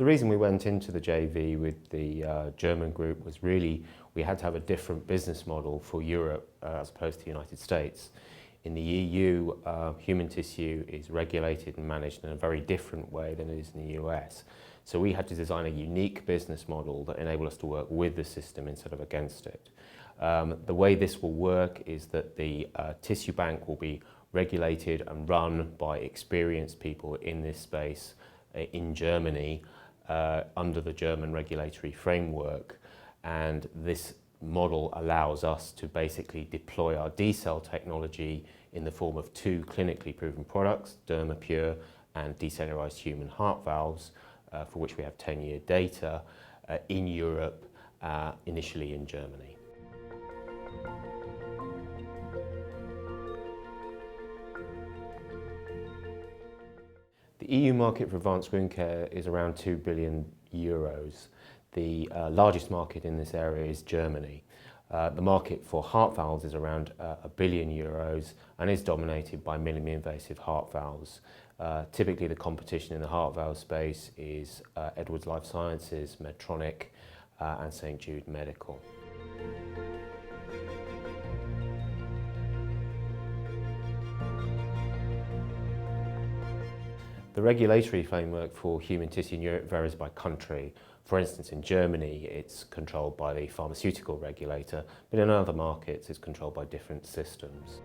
The reason we went into the JV with the German group was really we had to have a different business model for Europe as opposed to the United States. In the EU, human tissue is regulated and managed in a very different way than it is in the US. So we had to design a unique business model that enabled us to work with the system instead of against it. The way this will work is that the tissue bank will be regulated and run by experienced people in this space in Germany under the German regulatory framework, and this model allows us to basically deploy our D-cell technology in the form of two clinically proven products, DermaPure and decellularized human heart valves, for which we have 10-year data in Europe, initially in Germany. The EU market for advanced wound care is around 2 billion euros. The largest market in this area is Germany. The market for heart valves is around €1 billion and is dominated by minimally invasive heart valves. Typically the competition in the heart valve space is Edwards Lifesciences, Medtronic and St. Jude Medical. The regulatory framework for human tissue in Europe varies by country. For instance, in Germany, it's controlled by the pharmaceutical regulator, but in other markets, it's controlled by different systems.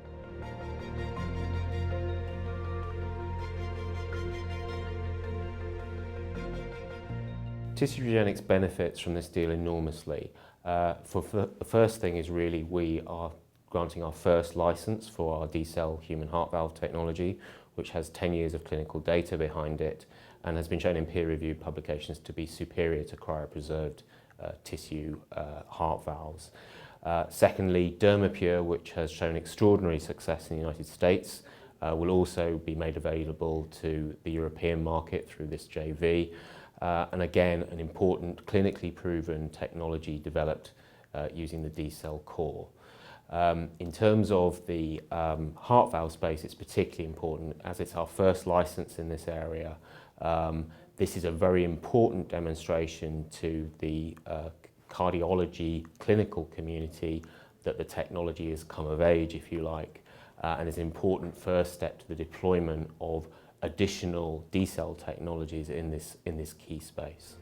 Tissue Regenix benefits from this deal enormously. The first thing is really we are granting our first license for our D-cell human heart valve technology, which has 10 years of clinical data behind it and has been shown in peer-reviewed publications to be superior to cryopreserved tissue heart valves. Secondly, DermaPure, which has shown extraordinary success in the United States, will also be made available to the European market through this JV. And again, an important clinically proven technology developed using the D-cell core. In terms of the heart valve space, it's particularly important as it's our first license in this area. This is a very important demonstration to the cardiology clinical community that the technology has come of age, if you like, and is an important first step to the deployment of additional D-cell technologies in this key space.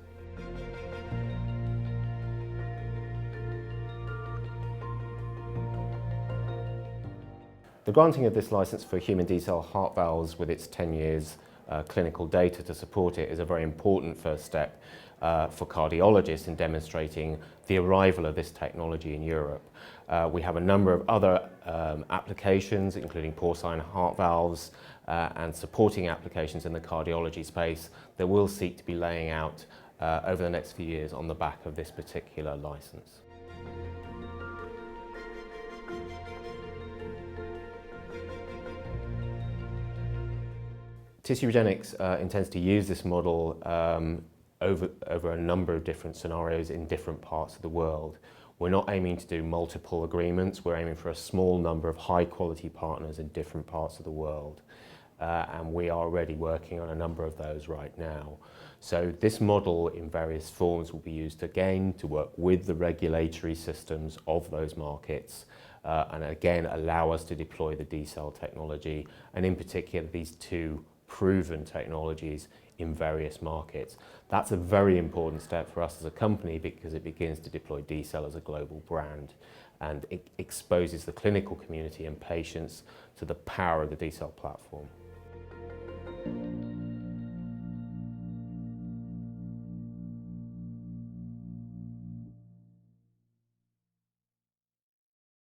The granting of this license for human D-cell heart valves with its 10 years clinical data to support it is a very important first step for cardiologists in demonstrating the arrival of this technology in Europe. We have a number of other applications, including porcine heart valves and supporting applications in the cardiology space that we'll seek to be laying out over the next few years on the back of this particular license. Tissue Regenix intends to use this model over a number of different scenarios in different parts of the world. We're not aiming to do multiple agreements, we're aiming for a small number of high quality partners in different parts of the world. And we are already working on a number of those right now. So this model in various forms will be used again to work with the regulatory systems of those markets and again allow us to deploy the D-cell technology and in particular these two proven technologies in various markets. That's a very important step for us as a company because it begins to deploy D-cell as a global brand and it exposes the clinical community and patients to the power of the D-cell platform.